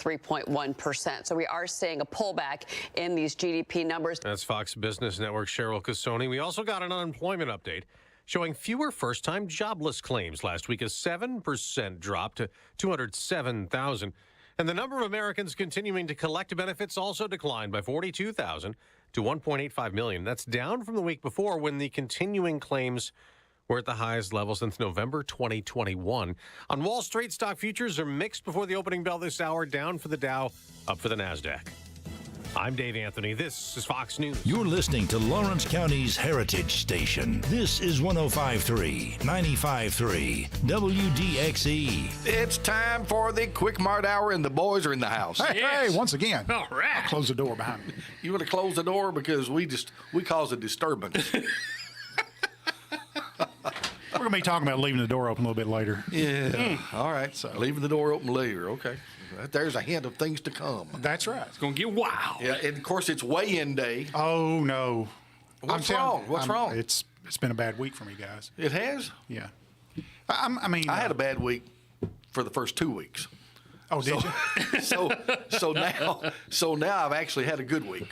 3.1%. So we are seeing a pullback in these GDP numbers. That's Fox Business Network Cheryl Casoni. We also got an unemployment update showing fewer first-time jobless claims last week, a 7% drop to 207,000. And the number of Americans continuing to collect benefits also declined by 42,000 to 1.85 million. That's down from the week before when the continuing claims were at the highest level since November 2021. On Wall Street, stock futures are mixed before the opening bell this hour, down for the Dow, up for the NASDAQ. I'm Dave Anthony. This is Fox News. You're listening to Lawrence County's Heritage Station. This is 105.3, 95.3, WDXE. It's time for the Quik Mart Hour, and the boys are in the house. Hey, once again. All right. I'll close the door behind me. You want to close the door because we cause a disturbance. We're going to be talking about leaving the door open a little bit later. Yeah. All right. So leaving the door open later. Okay. There's a hint of things to come. That's right. It's going to get wild. Yeah, and of course it's weigh-in day. Oh, no. What's wrong? What's wrong? It's been a bad week for me, guys. It has? Yeah. I had a bad week for the first 2 weeks. Oh, did you? So now I've actually had a good week.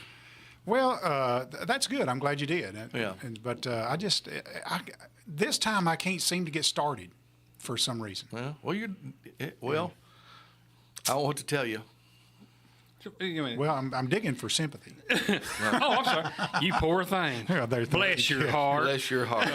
Well, that's good. I'm glad you did. Yeah. But this time I can't seem to get started for some reason. Well, I don't know what to tell you. Well, I'm digging for sympathy. Oh, I'm sorry. You poor thing. Yeah, Bless your heart. Bless your heart.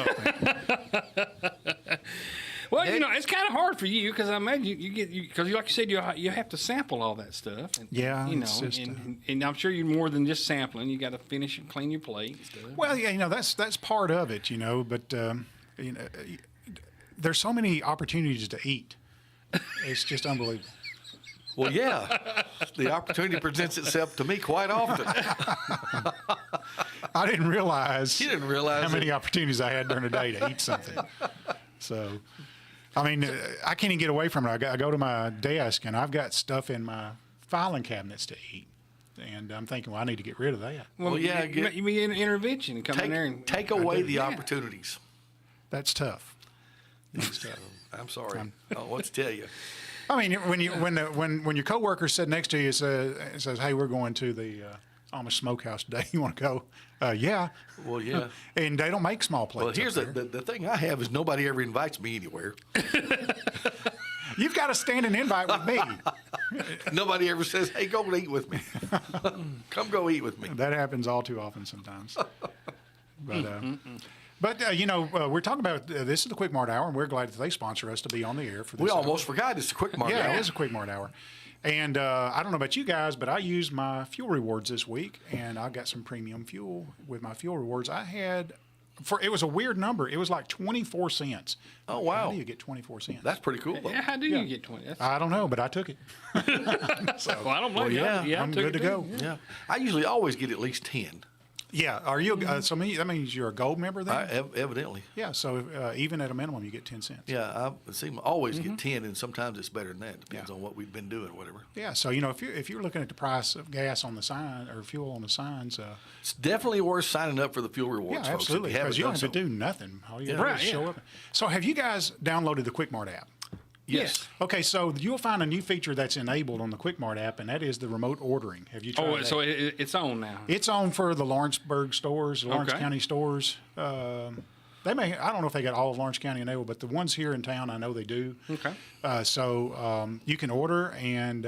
Well, it's kind of hard for you because I imagine because like you said, you have to sample all that stuff. And, yeah, and I'm sure you're more than just sampling. You got to finish and clean your plate and stuff. Well, yeah, that's part of it, but there's so many opportunities to eat. It's just unbelievable. Well, yeah, the opportunity presents itself to me quite often. I didn't realize. You didn't realize how many opportunities I had during the day to eat something. So, I mean, I can't even get away from it. I go to my desk and I've got stuff in my filing cabinets to eat, and I'm thinking, well, I need to get rid of that. Well, yeah, you mean intervention and come in there and take away the opportunities. That's tough. That's tough. I'm sorry. I don't know what to tell you. I mean, when your coworker sitting next to you says, "Hey, we're going to the Amish Smokehouse today. You want to go?" Yeah. Well, yeah. And they don't make small plates. Well, here's the thing I have is nobody ever invites me anywhere. You've got to stand an invite with me. Nobody ever says, "Hey, go and eat with me." Come go eat with me. That happens all too often sometimes. But we're talking about this is the Quik Mart Hour, and we're glad that they sponsor us to be on the air for this. We almost forgot it's the Quik Mart Hour. Yeah, it is a Quik Mart Hour. And I don't know about you guys, but I used my fuel rewards this week, and I got some premium fuel with my fuel rewards. I had, it was a weird number. It was like 24 cents. Oh, wow. How do you get 24 cents? That's pretty cool, though. Yeah, how do you get 20? I don't know, but I took it. Well, I don't blame you. Yeah, I'm good to go. Yeah. I usually always get at least 10. Yeah, are you? So that means you're a gold member then? Evidently. Yeah, so even at a minimum, you get 10 cents. Yeah, I seem to always get 10, and sometimes it's better than that. Depends on what we've been doing, or whatever. Yeah, so if you're looking at the price of gas on the sign or fuel on the signs, it's definitely worth signing up for the fuel rewards. Yeah, absolutely, because you don't have to do nothing. All you have to do is show up. So have you guys downloaded the Quik Mart app? Yes. Okay, so you'll find a new feature that's enabled on the Quik Mart app, and that is the remote ordering. Have you tried that? So it's on now? It's on for the Lawrenceburg stores, the Lawrence County stores. They may, I don't know if they got all of Lawrence County enabled, but the ones here in town, I know they do. Okay. So you can order and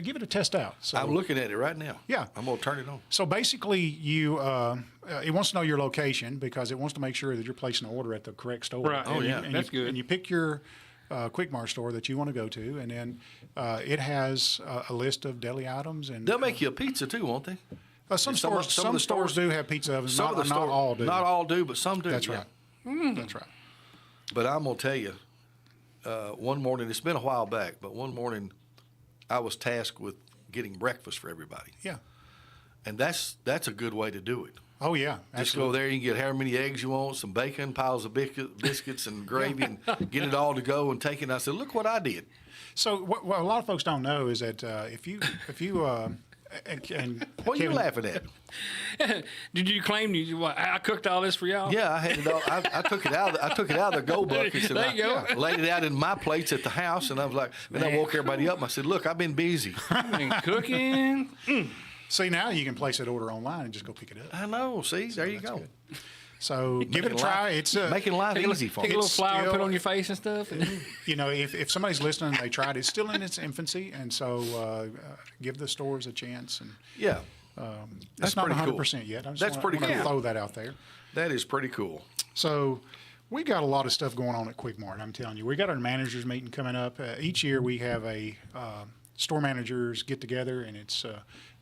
give it a test out. So, I'm looking at it right now. Yeah. I'm going to turn it on. So basically, it wants to know your location because it wants to make sure that you're placing an order at the correct store. Right. That's good. And you pick your Quik Mart store that you want to go to, and then it has a list of deli items. And they'll make you a pizza too, won't they? Some of the stores do have pizza ovens. Not all do. Not all do, but some do. That's right. That's right. But I'm going to tell you, one morning, it's been a while back, but one morning I was tasked with getting breakfast for everybody. Yeah. And that's a good way to do it. Oh, yeah. Just go there, you can get however many eggs you want, some bacon, piles of biscuits and gravy, and get it all to go and take it. And I said, look what I did. So what a lot of folks don't know is that if you And What are you Kevin, laughing at? Did you claim I cooked all this for y'all? Yeah, I had it all. I took it out. I took it out of the go buckets and There you go. I laid it out in my plates at the house. And I was like, and I woke everybody up. And I said, "Look, I've been busy." Been cooking. See, now you can place that order online and just go pick it up. I know. See, there you go. good. So give it a try. It's Making life easy for Take a me. little flour, still- put on your face and stuff. you know, if somebody's listening, they tried it. It's still in its infancy, and so give the stores a chance. And Yeah, it's not pretty cool. 100% yet. I just That's pretty wanna cool. throw that out there. that is pretty cool. So we got a lot of stuff going on at Quik Mart. I'm telling you, we got our managers meeting coming up. Each year we have a store managers get together, and it's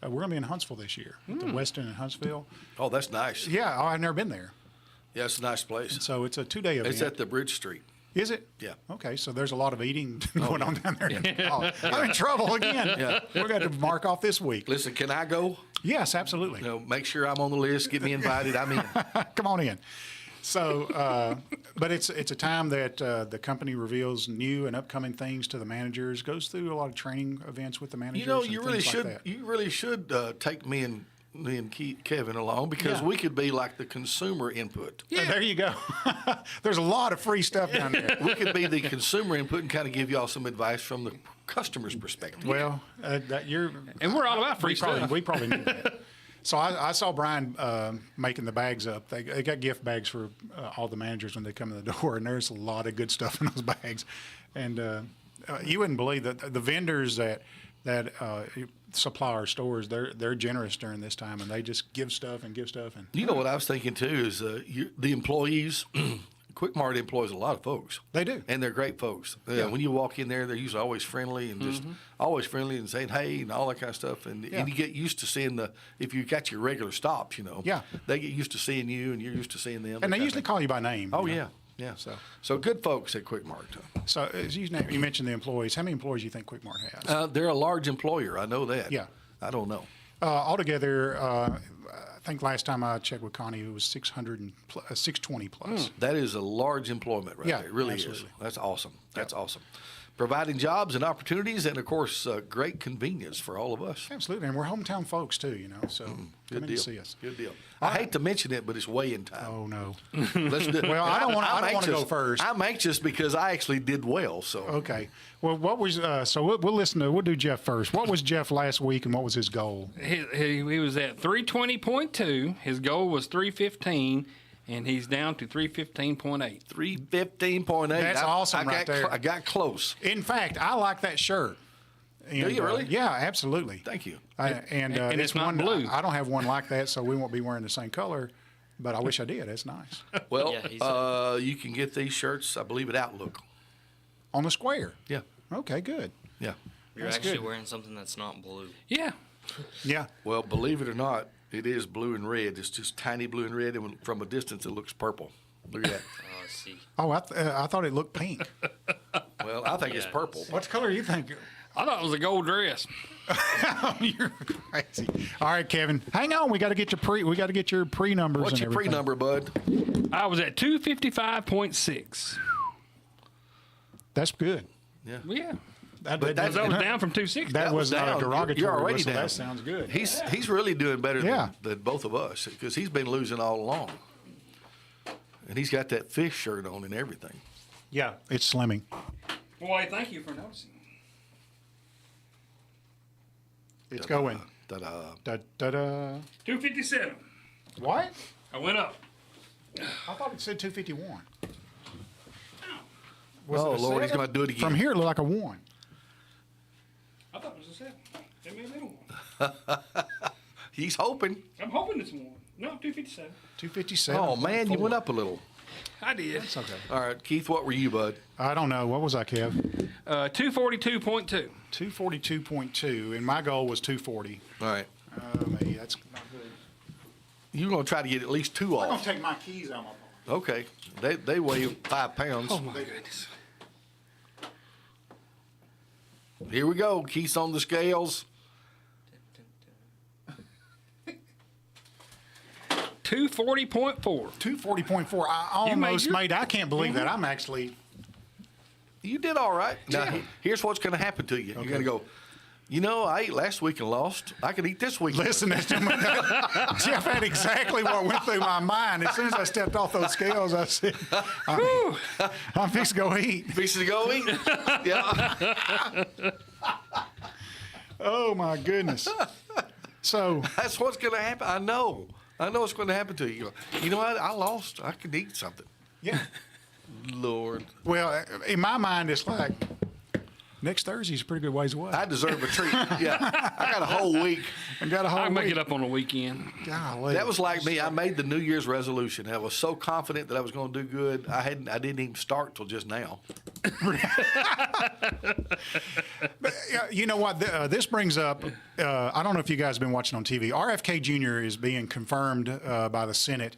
we're going to be in Huntsville this year, at the Weston in Huntsville. Oh, that's nice. Yeah, I've never been there. Yeah, it's a nice place. So it's a 2-day event. It's at the Bridge Street. Is it? Yeah. Okay, so there's a lot of eating going on down there. Oh, I'm in trouble again. Yeah. We're going to mark off this week. Listen, can I go? Yes, absolutely. You know, make sure I'm on the list. Get me invited. I'm in. Come on in. So, but it's a time that the company reveals new and upcoming things to the managers. Goes through a lot of training events with the managers. You know, and you really things should. Like that. You really should take me and Kevin along because Yeah. we could be like the consumer input. Yeah. There you go. There's a lot of free stuff down there. We could be the consumer input and kind of give y'all some advice from the customer's perspective. Well, that you're. And we're all about free stuff. We probably need that. So I saw Brian making the bags up. They got gift bags for all the managers when they come in the door, and there's a lot of good stuff in those bags. And you wouldn't believe that the vendors that supply our stores, they're generous during this time, and they just give stuff and give stuff. And You know what I was thinking too is the employees. Quik Mart employs a lot of folks. They do. And they're great folks. Yeah. When you walk in there, they're usually always friendly and just always friendly and saying hey and all that kind of stuff. And you get used to seeing if you got your regular stops, you know. Yeah. They get used to seeing you and you're used to seeing them. and they usually call you by name. Oh, you know. yeah. So good folks at Quik Mart. So as you mentioned the employees. How many employees do you think Quik Mart has? They're a large employer. I know that. Yeah. I don't know. Altogether, I think last time I checked with Connie, it was 620 plus. That is a large employment right Yeah, there. It really absolutely. is. That's awesome. That's awesome. Providing jobs and opportunities and, of course, great convenience for all of us. Absolutely, and we're hometown folks too, you know. So come Good in deal. to see us. Good deal. I hate to mention it, but it's weighing time. Oh no. Let's do it. Well, I don't want I'm to go anxious. first. I'm anxious because I actually did well. So Okay. Well, what was so we'll listen to we'll do Jeff first. What was Jeff last week, and what was his goal? He was at 320.2. His goal was 315, and he's down to 315.8. 315.8. That's awesome right there. I got close. In fact, I like that shirt. And, Do you really? Yeah, absolutely. Thank you. And it's not one blue. I don't have one like that, so we won't be wearing the same color. But I wish I did. That's nice. Well, Yeah, he's you can get these shirts, I believe, at Outlook. On the square. Yeah. Okay, good. Yeah. You're That's actually good. wearing something that's not blue. Yeah. Yeah. Well, believe it or not, it is blue and red. It's just tiny blue and red, and from a distance, it looks purple. Look at that. Oh, I see. Oh, I thought it looked pink. Well, I think it's Yeah, purple. What color do you think? I thought it was a gold dress. You're crazy. All right, Kevin. Hang on. We got to get your pre numbers. What's and your everything. pre-number, bud? I was at 255.6. That's good. Yeah. That But Because I was down from 260. That was not a down. derogatory You're already whistle. down. That sounds good. He's really doing better Yeah. than both of us because he's been losing all along. And he's got that fish shirt on and everything. Yeah, it's slimming. Boy, thank you for noticing. It's going. Ta-da. Da, da, da. 257. What? I went up. I thought it said 251. Oh, it a Lord, he's 7? going to do it again. From here, it looked like a 1. I thought it was a 7. It may have been a 1. He's hoping. I'm hoping it's a 1. No, 257. 257. Oh, man, you went up a little. I did. It's okay. All right, Keith, what were you, bud? I don't know. What was I, Kev? 242.2. 242.2, and my goal was 240. All right. Maybe that's not good. You're going to try to get at least 2 I'm going off. to take my keys out of my pocket. Okay. They weigh 5 pounds. Oh, my goodness. Here we go. Keith's on the scales. 240.4. 240.4. I You made almost your- made. I can't believe that. I'm actually. You did all right. Now, here's what's going to happen to you. You're going to go You know, I ate last week and lost. I could eat this week. Listen, Jeff had exactly what went through my mind. As soon as I stepped off those scales, I said, I'm fixing to go eat. Fixing to go eat. Yeah. Oh, my goodness. So That's what's going to happen. I know what's going to happen to you. You know what? I lost. I could eat something. yeah. Lord. Well, in my mind, it's like next Thursday's a pretty good ways away. I deserve a treat. Yeah. I got a whole week. I got a whole I'll make week. it up on the weekend. Golly. That was like me. I made the New Year's resolution. I was so confident that I was going to do good. I didn't even start till just now. Yeah, you know what? This brings up. I don't know if you guys have been watching on TV. RFK Jr. is being confirmed by the Senate,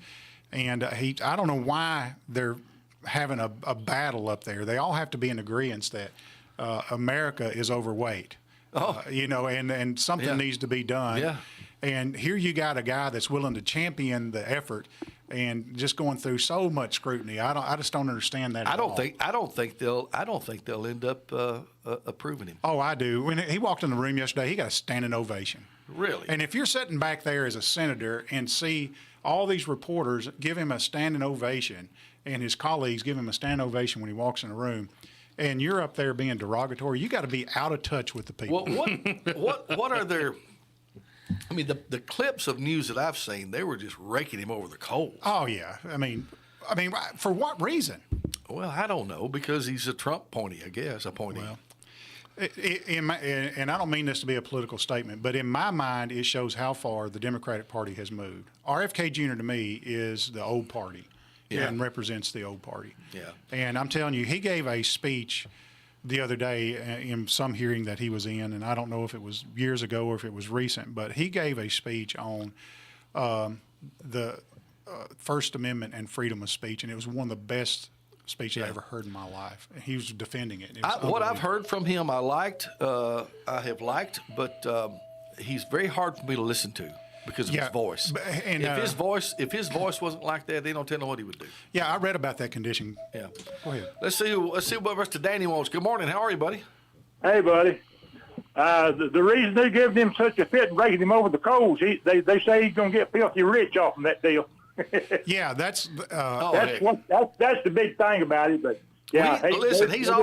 and I don't know why they're having a battle up there. They all have to be in agreement that America is overweight. You know, and something Yeah. needs to be done. Yeah. And here you got a guy that's willing to champion the effort, and just going through so much scrutiny. I just don't understand that. I at all. don't think they'll end up approving him. Oh, I do. When he walked in the room yesterday, he got a standing ovation. Really? And if you're sitting back there as a senator and see all these reporters give him a standing ovation and his colleagues give him a standing ovation when he walks in the room, and you're up there being derogatory, you got to be out of touch with the people. What are their? I mean, the clips of news that I've seen, they were just raking him over the coals. Oh yeah. I mean, for what reason? Well, I don't know, because he's a Trump appointee, I guess. Well, and I don't mean this to be a political statement, but in my mind, it shows how far the Democratic Party has moved. RFK Jr. to me is the old party, and represents the old party. Yeah. And I'm telling you, he gave a speech the other day in some hearing that he was in, and I don't know if it was years ago or if it was recent, but he gave a speech on the First Amendment and freedom of speech, and it was one of the best speeches I ever heard in my life. He was defending it. What I've heard from him, I have liked, but he's very hard for me to listen to because of his voice. And, if his voice wasn't like that, they don't tell me what he would do. Yeah, I read about that condition. Yeah. Go ahead. Let's see what Mr. Danny wants. Good morning. How are you, buddy? Hey, buddy. The reason they're giving him such a fit and raking him over the coals, they say he's going to get filthy rich off of that deal. Yeah, that's That's the big thing about it. But yeah, listen, he's they're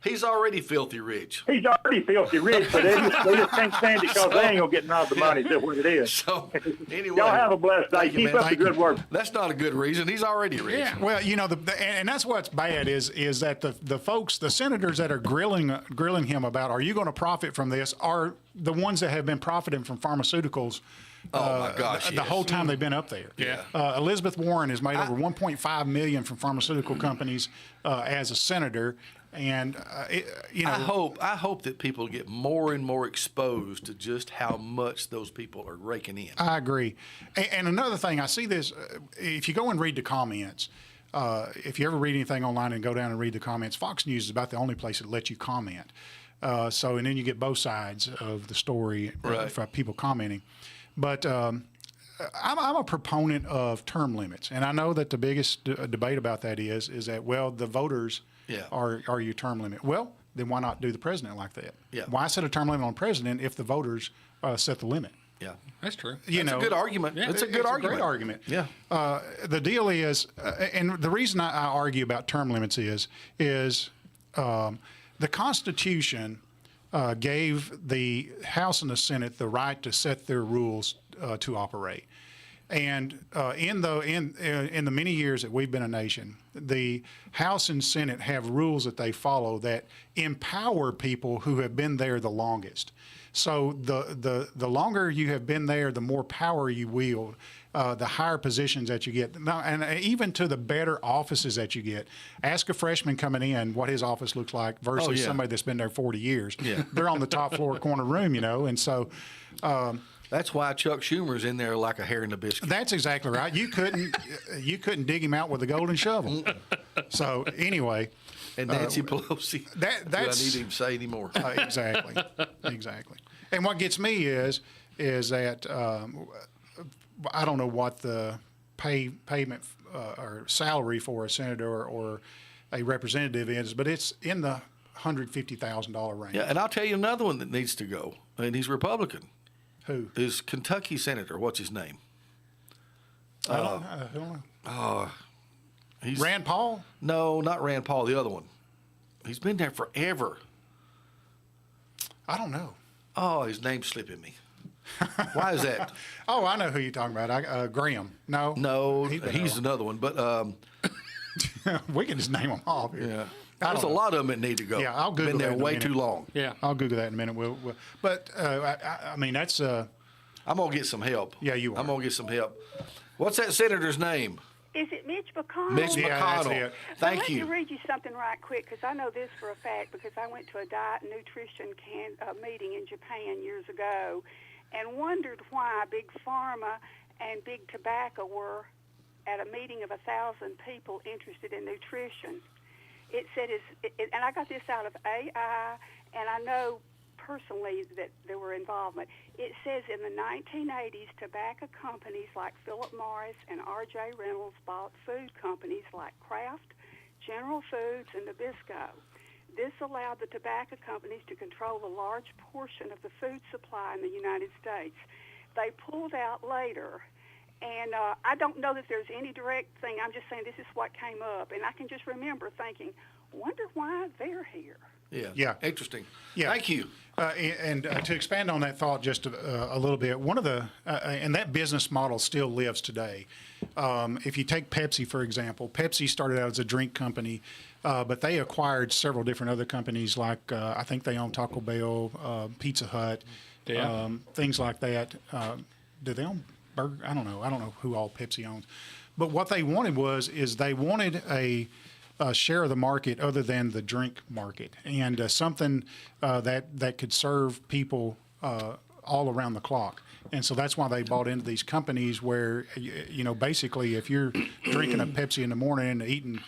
just already filthy rich. He's already filthy rich, but they just can't stand it because they ain't gonna get none of the money. That's what it is. So anyway, Y'all have a blessed day. Thank you, Keep man. up the good work. That's not a good reason. He's already rich. Yeah. well, you know, and that's what's bad is that the folks, the senators that are grilling him about, are you going to profit from this, are the ones that have been profiting from pharmaceuticals. Oh my gosh! The whole time they've been up there. Yeah. Elizabeth Warren has made over $1.5 million from pharmaceutical companies as a senator, and you know. I hope that people get more and more exposed to just how much those people are raking in. I agree. And another thing, I see this, if you go and read the comments, if you ever read anything online and go down and read the comments, Fox News is about the only place that lets you comment. And then you get both sides of the story for people commenting. But I'm a proponent of term limits, and I know that the biggest debate about that is that, well, the voters are your term limit. Well, then why not do the president like that? Yeah. Why set a term limit on president if the voters set the limit? Yeah, That's true. that's a good argument. Yeah. It's a good argument. Great argument. Yeah. The deal is, and the reason I argue about term limits is the Constitution gave the House and the Senate the right to set their rules to operate. And in the many years that we've been a nation, the House and Senate have rules that they follow that empower people who have been there the longest. So the longer you have been there, the more power you wield, the higher positions that you get, and even to the better offices that you get. Ask a freshman coming in what his office looks like versus somebody that's been there 40 years. Yeah. They're on the top floor corner room, you know, and so. That's why Chuck Schumer's in there like a hair in a biscuit. That's exactly right. You couldn't dig him out with a golden shovel. So anyway. And Nancy Pelosi. That's. Do I need to even say anymore? Exactly. And what gets me is that I don't know what the payment or salary for a senator or a representative is, but it's in the $150,000 range. Yeah, and I'll tell you another one that needs to go, and he's Republican. Who? Is Kentucky Senator. What's his name? I don't know. He's Rand Paul? No, not Rand Paul. The other one. He's been there forever. I don't know. Oh, his name's slipping me. Why is that? Oh, I know who you're talking about. Graham. No. No, He's been he's around. another one. But We can just name them all here. yeah, I there's a don't know. lot of them that need to go. Yeah, I'll Google Been there that in a way minute. too long. Yeah. I'll Google that in a minute. But I mean, that's I'm gonna get some help. Yeah, you are. I'm gonna get some help. What's that senator's name? Is it Mitch McConnell? Mitch Yeah, that's McConnell. it. Thank Let you. me read you something right quick, because I know this for a fact, because I went to a diet and nutrition meeting in Japan years ago and wondered why Big Pharma and Big Tobacco were at a meeting of 1,000 people interested in nutrition. It said, and I got this out of AI, and I know personally that there were involvement. It says in the 1980s, tobacco companies like Philip Morris and R.J. Reynolds bought food companies like Kraft, General Foods, and Nabisco. This allowed the tobacco companies to control a large portion of the food supply in the United States. They pulled out later, and I don't know that there's any direct thing. I'm just saying this is what came up, and I can just remember thinking, wonder why they're here. Yeah. Interesting. Yeah. Thank you. And to expand on that thought just a little bit, one of the and that business model still lives today. If you take Pepsi, for example, Pepsi started out as a drink company, but they acquired several different other companies like I think they own Taco Bell, Pizza Hut, things like that. Do they own Burger? I don't know. I don't know who all Pepsi owns. But what they wanted is they wanted a share of the market other than the drink market, and something that could serve people all around the clock. And so that's why they bought into these companies where, basically if you're drinking a Pepsi in the morning and eating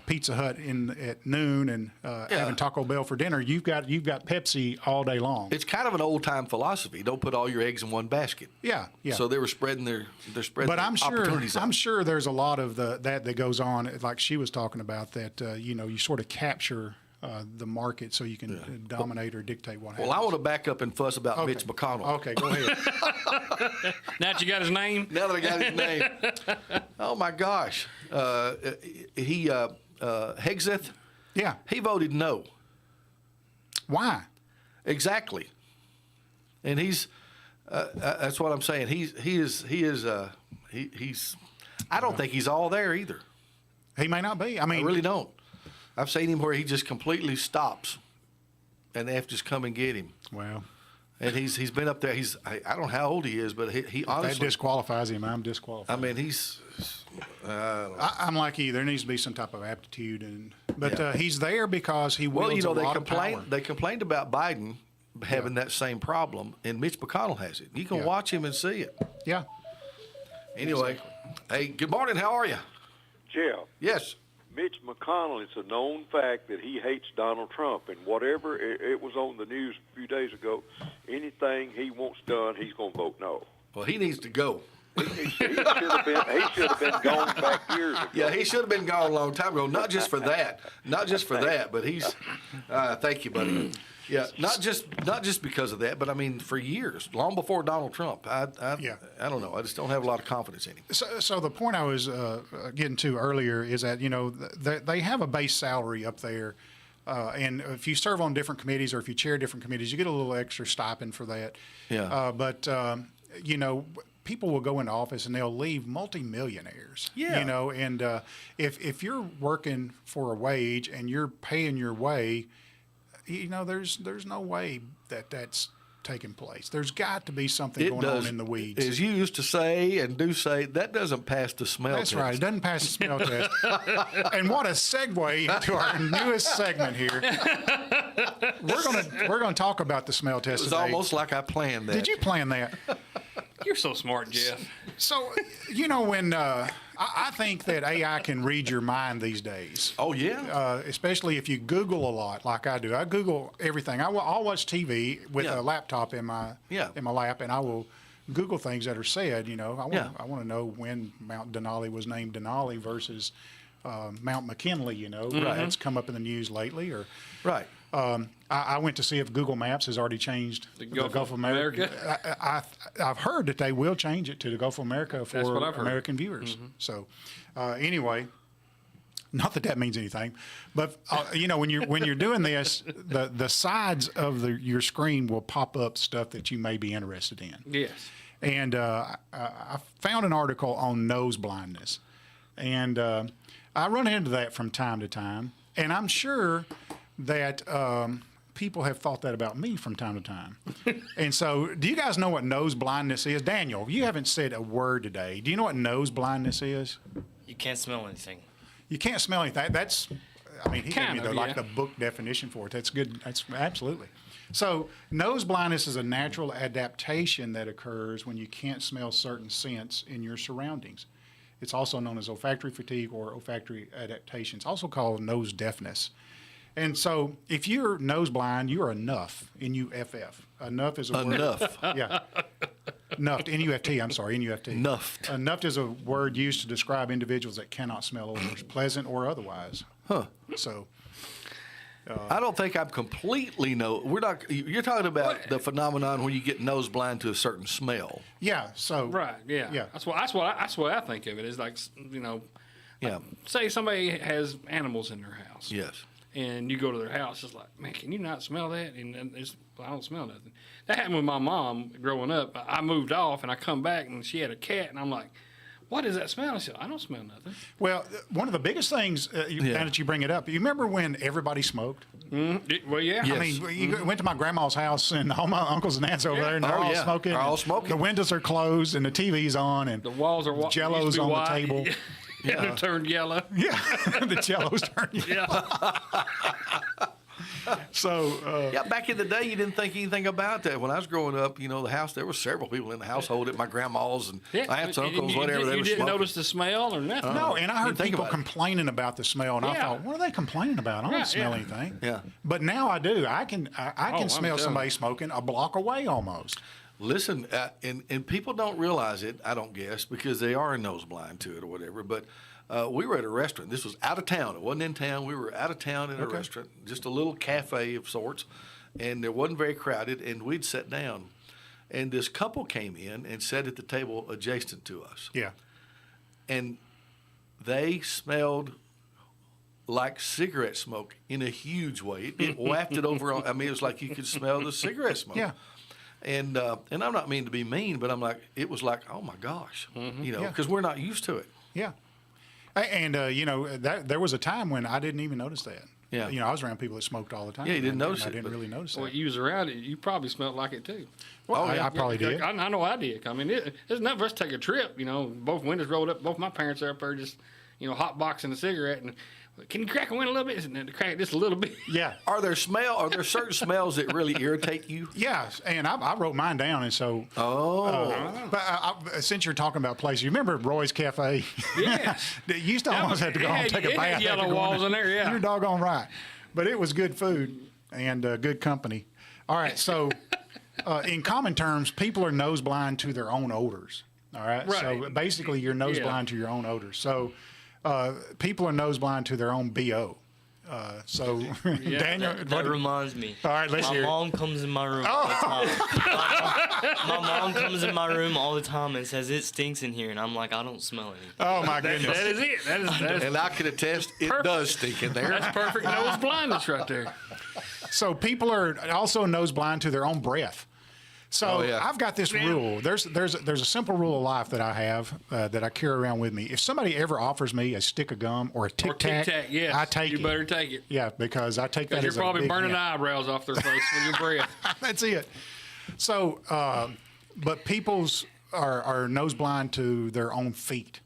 Pizza Hut at noon and having Taco Bell for dinner, you've got Pepsi all day long. It's kind of an old time philosophy. Don't put all your eggs in one basket. Yeah. So they were spreading their But I'm opportunities out. sure there's a lot of that goes on, like she was talking about, that you sort of capture the market so you can dominate or dictate what happens. Well, I want to back up and fuss about Mitch McConnell. Okay, go ahead. Now that you got his name? Now that I got his name. Oh my gosh. Hegseth, Yeah. he voted no. Why? Exactly. And he's that's what I'm saying. He's I don't think he's all there either. He may not be. I mean, I really don't. I've seen him where he just completely stops, and they have to just come and get him. well, And he's been up there. I don't know how old he is, but he that honestly. disqualifies him. I'm disqualified. I mean, he's. I'm like you. There needs to be some type of aptitude, but Yeah. he's there because he wields Well, a lot of power. They complained about Biden having that same problem, and Mitch McConnell has it. You can Yeah. watch him and see it. Yeah. Anyway, hey, good morning. How are you? Jeff, Yes. Mitch McConnell, it's a known fact that he hates Donald Trump, and whatever it was on the news a few days ago, anything he wants done, he's going to vote no. Well, he needs to go. He should have been gone back years ago. Yeah, he should have been gone a long time ago. Not just for that. Not just for that, but he's. Thank you, buddy. Yeah, not just because of that, but I mean for years, long before Donald Trump. I don't know. I just don't have a lot of confidence in him. So the point I was getting to earlier is that they have a base salary up there, and if you serve on different committees or if you chair different committees, you get a little extra stipend for that. Yeah. But people will go into office and they'll leave multimillionaires. Yeah. And if you're working for a wage and you're paying your way, there's no way that's taking place. There's got to be something going on in the weeds. As you used to say and do say, that doesn't pass the smell That's test. right. It doesn't pass the smell test. And what a segue into our newest segment here. We're gonna talk about the smell test It was today. almost like I planned that. Did you plan that? You're so smart, Jeff. So when I think that AI can read your mind these days. Oh yeah. Especially if you Google a lot, like I do. I Google everything. I'll watch TV with Yeah. a laptop in my lap, and I will Google things that are said. I want to know when Mount Denali was named Denali versus Mount McKinley, you know, that's come up in the news lately. Or Right. I went to see if Google Maps has already changed the Gulf of America. I've heard that they will change it to the Gulf of America for American viewers. So anyway, not that means anything, but you know, when you're doing this, the sides of your screen will pop up stuff that you may be interested in. Yes. And I found an article on nose blindness, and I run into that from time to time, and I'm sure that people have thought that about me from time to time. And so, do you guys know what nose blindness is? Daniel, you haven't said a word today. Do you know what nose blindness is? You can't smell anything. You can't smell anything. That's, I mean, he gave me the book definition for it. That's good. That's absolutely. So, nose blindness is a natural adaptation that occurs when you can't smell certain scents in your surroundings. It's also known as olfactory fatigue or olfactory adaptation. It's also called nose deafness. And so, if you're nose blind, you are enough, N-U-F-F. Enough is a word. Enough. Yeah. Nuffed, N-U-F-T, I'm sorry, N-U-F-T. Nuffed. Nuffed is a word used to describe individuals that cannot smell odors, pleasant or otherwise. Huh. So, I don't think I'm completely You're talking about the phenomenon when you get nose blind to a certain smell. yeah, so. Right. Yeah. Yeah. That's what I think of it. Is like, you know, Yeah. say somebody has animals in their house. Yes. And you go to their house, it's like, man, can you not smell that? And I don't smell nothing. That happened with my mom growing up. I moved off, and I come back, and she had a cat, and I'm like, what is that smell? I said, I don't smell nothing. Well, one of the biggest things, now that you bring it up, you remember when everybody smoked? Well, yeah. I mean, you went to my grandma's house, and all my uncles and aunts over there, and they're all smoking. They're all smoking. The windows are closed, and the TV's on, and The walls are Jello's on the table. Yeah, it turned yellow. Yeah, the Jello's turned yellow. So Yeah, back in the day, you didn't think anything about that. When I was growing up, you know, the house, there were several people in the household at my grandma's and aunts, uncles, whatever. They You were didn't smoking. notice the smell or nothing. no, and I heard think people about it. complaining about the smell, and I Yeah. thought, what are they complaining about? I don't smell anything. Yeah. But now I do. I can I'm smell telling somebody you. smoking a block away almost. Listen, and people don't realize it, I don't guess, because they are nose blind to it or whatever. But we were at a restaurant. This was out of town. It wasn't in town. We were out of town in a restaurant, just a little cafe of sorts, and it wasn't very crowded. And we'd sat down, and this couple came in and sat at the table adjacent to us. Yeah. And they smelled like cigarette smoke in a huge way. It wafted over on, I mean, it was like you could smell the cigarette smoke. Yeah. And I'm not mean to be mean, but I'm like, it was like, oh my gosh, you know, Yeah. because we're not used to it. Yeah. And, you know, there was a time when I didn't even notice that. Yeah. You know, I was around people that smoked all the time. Yeah, you didn't and notice I it, didn't but- really notice Well, that. you was around it. You probably smelled like it too. Well, yeah. I probably did. I know I did. I mean, there's nothing for us to take a trip. You know, both windows rolled up. Both my parents are up there just, you know, hot boxing a cigarette. And can you crack a window a little bit? And crack it just a little bit. Yeah. Are there certain smells that really irritate you? Yeah, and I wrote mine down, and so. But since you're talking about places, you remember Roy's Cafe? Yes. You used to almost have to go home and take a it had bath. yellow after going walls in there, yeah. You're doggone right. But it was good food and good company. All right, so in common terms, people are nose blind to their own odors. All right, so Right. basically you're nose Yeah. blind to your own odors. So people are nose blind to their own BO. Daniel, That reminds me. All right, let's my hear it. mom comes in my room all the time. My mom comes in my room all the time and says it stinks in here, and I'm like, I don't smell anything. Oh my goodness. That is it. That is And I can attest, it does stink in there. that's perfect nose blindness right there. So people are also nose blind to their own breath. So Oh, yeah. I've got this rule. There's a simple rule of life that I have that I carry around with me. If somebody ever offers me a stick of gum or a Tic Tac, yes. I take it. You better take it. Yeah, because I take that Because as you're a probably big burning hint. eyebrows off their face with your breath. That's it. So, but people's are nose blind to their own feet,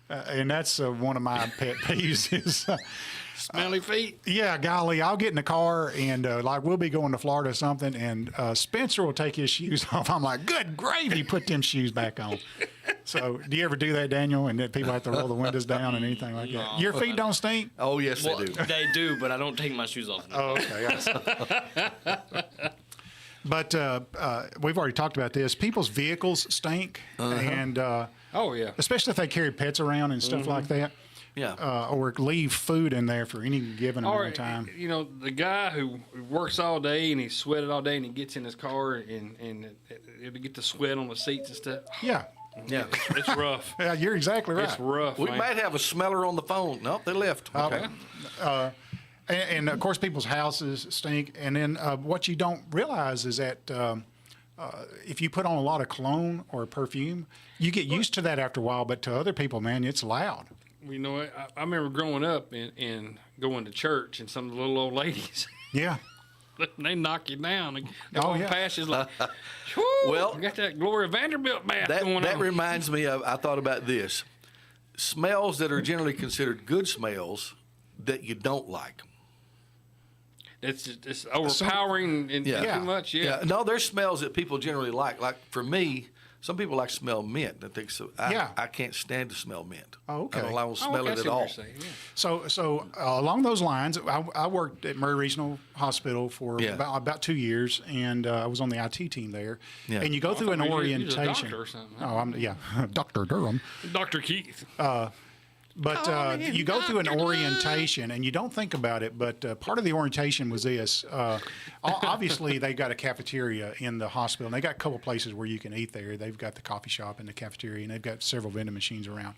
and that's one of my pet peeves. Is Smelly feet. yeah, golly, I'll get in the car and like we'll be going to Florida or something, and Spencer will take his shoes off. I'm like, good gravy, put them shoes back on. So, do you ever do that, Daniel? And that people have to roll the windows down and anything like that? Your feet don't stink? Oh, yes, Well, they do. they do, but I don't take my shoes off. Oh, okay. But we've already talked about this. People's vehicles stink, and Oh, yeah. especially if they carry pets around and stuff like that. or leave food in there for any given amount of time. You know, the guy who works all day and he's sweated all day and he gets in his car and it'll get the sweat on the seats and stuff. Yeah. Yeah. It's rough. Yeah, you're exactly right. It's rough. We man. might have a smeller on the phone. Nope, they left. Okay. And of course, people's houses stink. And then what you don't realize is that if you put on a lot of cologne or perfume, you get used to that after a while. But to other people, man, it's loud. You know, I remember growing up and going to church, and some of the little old ladies, Yeah. they knock you down. They Oh, go yeah. past you like, whew, Well, you got that Gloria Vanderbilt bath going on. That reminds me of, I thought about this. Smells that are generally considered good smells that you don't like. It's overpowering and too much. Yeah. No, there's smells that people generally like. Like for me, some people like to smell mint. I think so. I can't stand to smell mint. Oh, okay. I don't like to smell I it see at what all. you're saying, yeah. So along those lines, I worked at Murray Regional Hospital for about 2 years, and I was on the IT team there. Yeah. And you go through an You're a orientation. doctor or something, huh? Oh, I'm Dr. Durham. Dr. Keith. But you go through an orientation, and you don't think about it, but part of the orientation was this. Obviously, they've got a cafeteria in the hospital, and they got a couple places where you can eat there. They've got the coffee shop and the cafeteria, and they've got several vending machines around.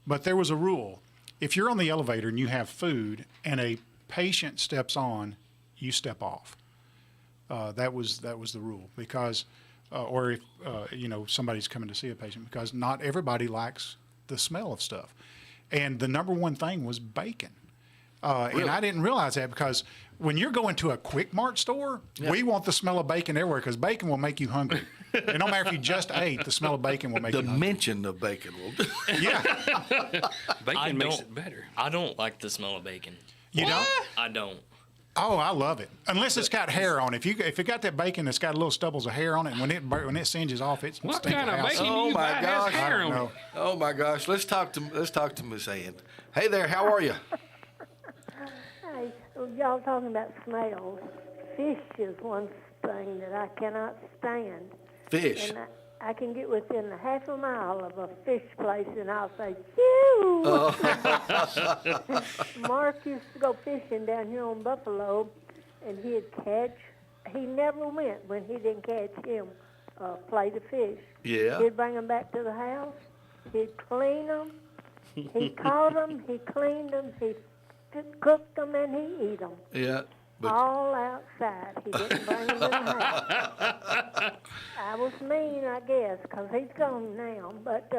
But there was a rule. If you're on the elevator and you have food and a patient steps on, you step off. That was the rule, because, or if somebody's coming to see a patient, because not everybody likes the smell of stuff. And the number one thing was bacon. And I didn't realize that, because when you're going to a Quik Mart store, we want the smell of bacon everywhere, because bacon will make you hungry. It don't matter if you just ate, the smell of bacon will make you hungry. The mention of bacon will. Yeah. Bacon makes it better. I don't like the smell of bacon. You don't? I don't. Oh, I love it. Unless it's got hair on it. If it got that bacon that's got little stubbles of hair on it, and when it singes off, it's What kind of bacon do Oh, you my buy gosh. has hair on it? Oh my gosh, let's talk to Miss Ann. Hey there, how are you? Hey, y'all talking about smells. Fish is one thing that I cannot stand. Fish. And I can get within a half a mile of a fish place, and I'll say, "Phew!" Mark used to go fishing down here on Buffalo, and he'd catch. He never went when he didn't catch him a plate of fish. Yeah. He'd bring them back to the house. He'd clean them. He caught them. He cleaned them. He cooked them, and he eat them. Yeah. All outside. He didn't bring them in the house. I was mean, I guess, because he's gone now. But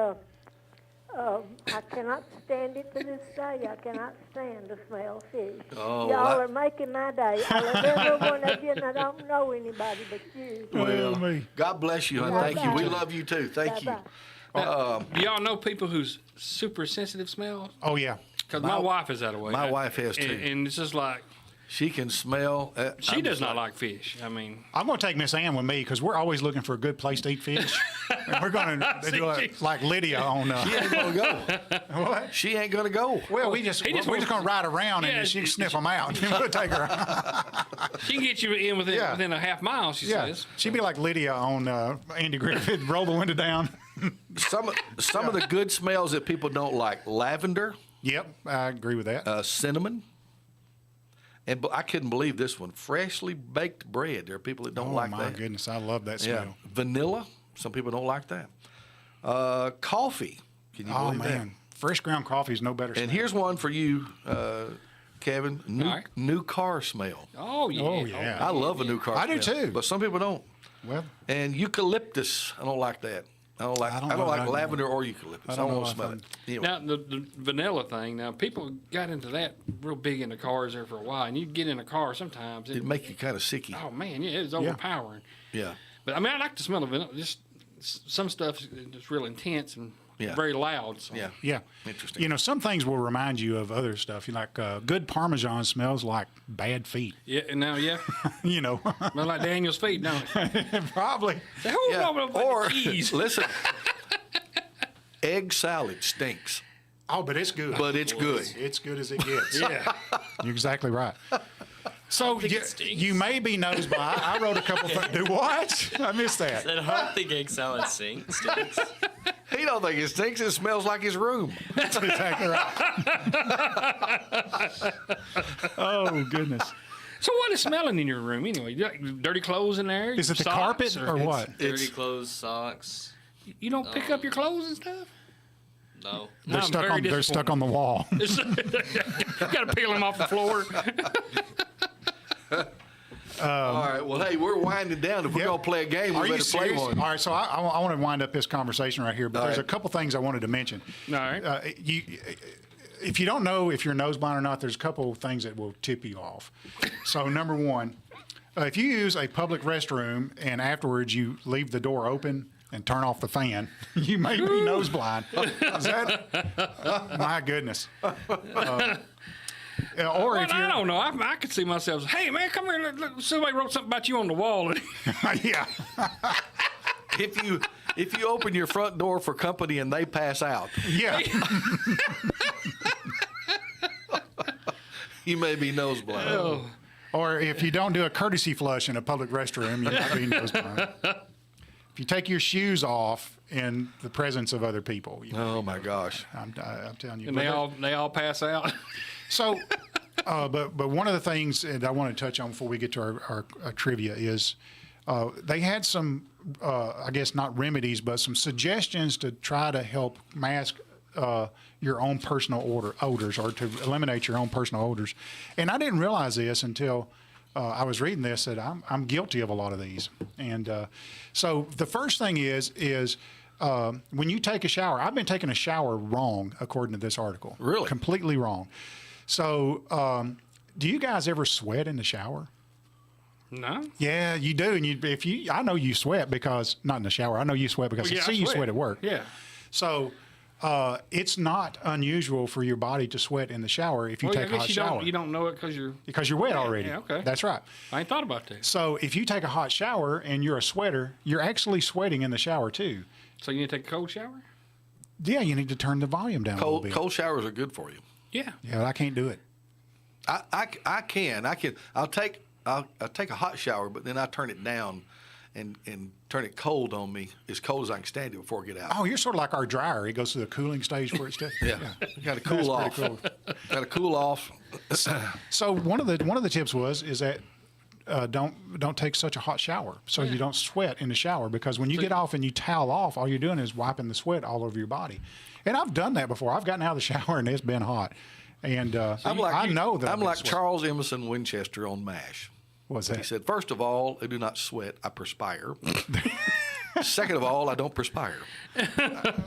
I cannot stand it to this day. I cannot stand the smell of fish. Oh, Y'all are making my day. I love everyone of you, and I don't know anybody but you. Well, God bless you, hon. Thank you. We love you too. Thank you. Do y'all know people who's super sensitive smells? Oh, yeah. Because my wife is that way. My wife has too. And it's just like, she can smell. she does not like fish. I mean, I'm going to take Miss Ann with me, because we're always looking for a good place to eat fish. And we're going to do it like Lydia on. She ain't gonna go. What? She ain't gonna go. Well, we're just going to ride around and she can sniff them out. We'll take her. she can get you in within a half mile, she says. She'd be like Lydia on Andy Griffith. Roll the window down. Some of the good smells that people don't like: lavender. Yep, I agree with that. Cinnamon. And I couldn't believe this one: freshly baked bread. There are people that don't like that. Oh, my goodness, I love that smell. Yeah. Vanilla. Some people don't like that. Coffee. Can you believe man. Fresh ground coffee is no better smell. And here's one for you, Kevin. New car smell. Oh, yeah. Oh, yeah. I love a new car smell. I do too. But some people don't. Well, and eucalyptus, I don't like that. I don't like lavender or eucalyptus. I don't want to smell it. Anyway. Now, the vanilla thing, now, people got into that real big in the cars there for a while. And you get in a car sometimes. It'd make you kind of sicky. Oh, man, yeah, it's overpowering. Yeah. But, I mean, I like the smell of vanilla. Just some stuff is just real intense and very loud. So. Yeah. Yeah. Interesting. You know, some things will remind you of other stuff. You like good Parmesan smells like bad feet. Yeah, now, you know. Smell like Daniel's feet, don't it? Probably. Or, listen, egg salad stinks. Oh, but it's good. But it's good. It's good as it gets. Yeah. You're exactly right. So you may be nosed by. I wrote a couple things. Do what? I missed that. I don't think egg salad stinks. He don't think it stinks. It smells like his room. That's exactly right. Oh, goodness. So what is smelling in your room anyway? You got dirty clothes in there? Is it the Socks, carpet or what? Dirty clothes, socks. You don't pick up your clothes and stuff? No. They're stuck on the wall. You got to peel them off the floor. All right. Well, hey, we're winding down. If we're going to play a game, we better play one. All right, so I want to wind up this conversation right here, but there's a couple things I wanted to mention. All right. If you don't know if you're nose blind or not, there's a couple of things that will tip you off. So number one, if you use a public restroom and afterwards you leave the door open and turn off the fan, you may be nose blind. Is that? My goodness. Or Well, if you're, I don't know. I could see myself. Hey, man, come here. Look, somebody wrote something about you on the wall. yeah. If you open your front door for company and they pass out, Yeah. you may be nose blind. Oh. Or if you don't do a courtesy flush in a public restroom, you might be nose blind. If you take your shoes off in the presence of other people, you know, Oh my gosh. I'm telling you. And they all pass out. So, but one of the things that I want to touch on before we get to our trivia is they had some, I guess not remedies, but some suggestions to try to help mask your own personal odors or to eliminate your own personal odors. And I didn't realize this until I was reading this, that I'm guilty of a lot of these. And so the first thing is when you take a shower, I've been taking a shower wrong, according to this article. Really? Completely wrong. So do you guys ever sweat in the shower? No. Yeah, you do. And I know you sweat because, not in the shower, I know you sweat because I see you sweat at work. Yeah. So it's not unusual for your body to sweat in the shower if you take a hot shower. You don't know it because you're wet already. Yeah, okay. That's right. I ain't thought about that. So if you take a hot shower and you're a sweater, you're actually sweating in the shower too. So you need to take a cold shower? Yeah, you need to turn the volume down a little bit. Cold showers are good for you. Yeah. Yeah, but I can't do it. I can. I'll take a hot shower, but then I turn it down and turn it cold on me, as cold as I can stand it before I get out. Oh, you're sort of like our dryer. It goes through the cooling stage for its stuff. Yeah. You got to cool off. Cool. Got to cool off. So one of the tips is that don't take such a hot shower so you don't sweat in the shower, because when you get off and you towel off, all you're doing is wiping the sweat all over your body. And I've done that before. I've gotten out of the shower and it's been hot. And I know that I'm like Charles Emerson Winchester on MASH. What's that? He said, first of all, I do not sweat, I perspire. Second of all, I don't perspire.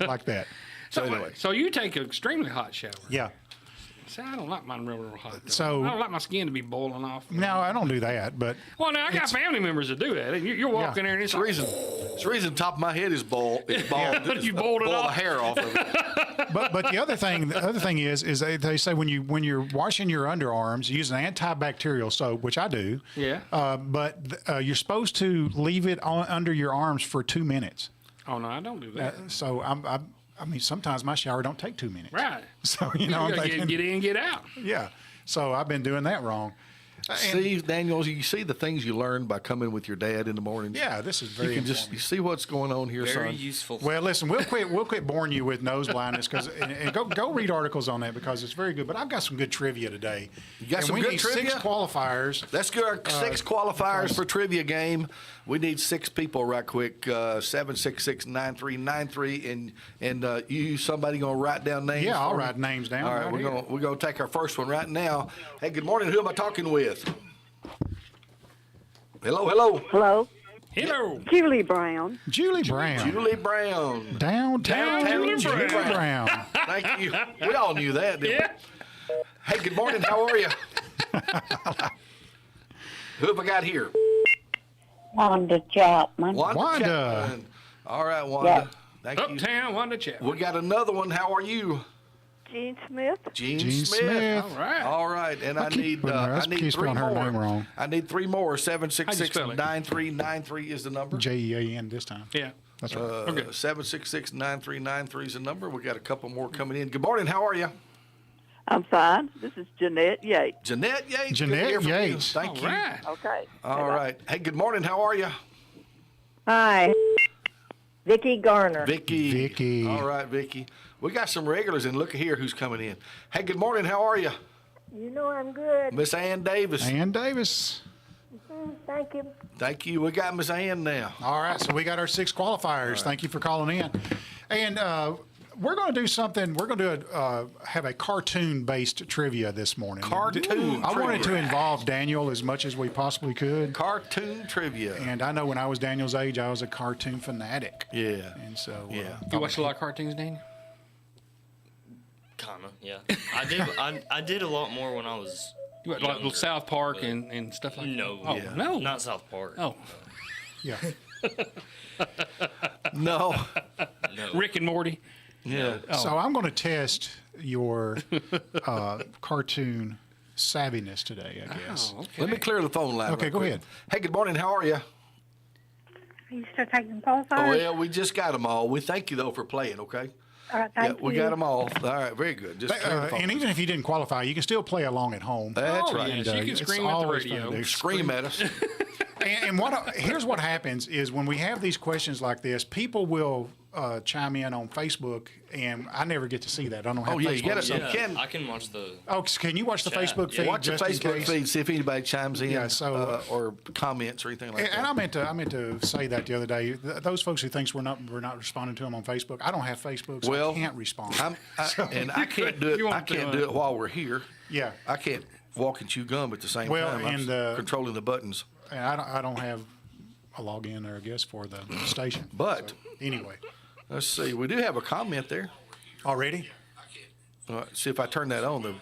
Like that. So anyway. So you take an extremely hot shower. Yeah. See, I don't like mine real hot. Though. So I don't like my skin to be boiling off. No, I don't do that. But well, now I got family members that do that. And you're walking there and it's the reason top of my head is bald. It's bald. You boiled it off. the hair off of it. But the other thing is they say when you're washing your underarms, use an antibacterial soap, which I do. Yeah. But you're supposed to leave it under your arms for 2 minutes. Oh no, I don't do that. So I mean, sometimes my shower don't take 2 minutes. Right. So you gotta get in, get out. Yeah. So I've been doing that wrong. See, Daniel, you see the things you learn by coming with your dad in the mornings. Yeah, this is very. You see what's going on here, Very son. useful. Well, listen, we'll quit boring you with nose blindness and go read articles on that because it's very good. But I've got some good trivia today. You got and some we good need trivia? 6 qualifiers. Let's get our 6 qualifiers for trivia game. We need 6 people right quick. 766-9393, and you somebody gonna write down names? Yeah, I'll write names down. All right, we're gonna take our first one right now. Hey, good morning. Who am I talking with? Hello. Hello. Julie Brown. Julie Brown. Julie Brown. Downtown Julie Brown. Thank you. We all knew that, didn't we? Hey, good morning. How are you? Who have I got here? Wanda Chapman. Wanda. Chapman. All right, Wanda. Yeah. Thank you. Uptown Wanda Chapman. We got another one. How are you? Jean Smith. Jean Smith. Smith. All right. All right. And I need keep 3 spelling her name more. wrong. I need 3 more. How'd you spell it? 766-9393 is the number. JEAN this time. Yeah. That's right. Okay. 766-9393 is the number. We got a couple more coming in. Good morning. How are you? I'm fine. This is Jeanette Yates. Jeanette Yates. Good to Jeanette hear from you. Yates. Thank you. Right. Okay. All right. Hey, good morning. How are you? Hi. Vicky Garner. Vicky. All right, Vicky. We got some regulars, and look here who's coming in. Hey, good morning. How are you? You know I'm good. Miss Ann Davis. Ann Davis. Thank you. Thank you. We got Miss Ann now. All right, so we got our 6 qualifiers. Right. Thank you for calling in. And we're going to do something. We're going to have a cartoon-based trivia this morning. Cartoon I wanted to trivia. involve Daniel as much as we possibly could. Cartoon trivia. And I know when I was Daniel's age, I was a cartoon fanatic. Yeah. And so, You watch a lot of cartoons, Daniel? Kinda, yeah. I did a lot more when I was. You watch like younger, South Park but and stuff like no, that? Oh, yeah. no. Not South Park. Oh. Yeah. No. No. Rick and Morty? Yeah. Oh. So I'm going to test your cartoon savviness today, I guess. Oh, okay. Let me clear the phone line. Okay, real go quick. ahead. Hey, good morning. How are you? Are you still taking Oh, qualifiers? well, we just got them all. We thank you, though, for playing, okay? All right, thank We you. got them all. All right, very good. Just clear the phone. And even if you didn't qualify, you can still play along at home. That's right. yes, And, you can it's scream at the always fun radio. to do. Scream at us. And here's what happens is when we have these questions like this, people will chime in on Facebook, and I never get to see that. I don't have Oh, yeah, Facebook. you got it. so- Yeah, I can watch the. Oh, can you watch the Chat. Facebook Yeah. feed? Watch the just in Facebook case? feed, see if anybody chimes in Yeah, so, or comments or anything like And that. I meant to say that the other day. Those folks who thinks we're not responding to them on Facebook. I don't have Facebook, so Well, I can't respond. And I can't do it. You I want to, can't do it while we're here. Yeah. I can't walk and chew gum at the same Well, time. I'm and, controlling the buttons. And I don't have a login there, I guess, for the station. But Anyway, let's see. We do have a comment there. already All right, see if I turn that on. Let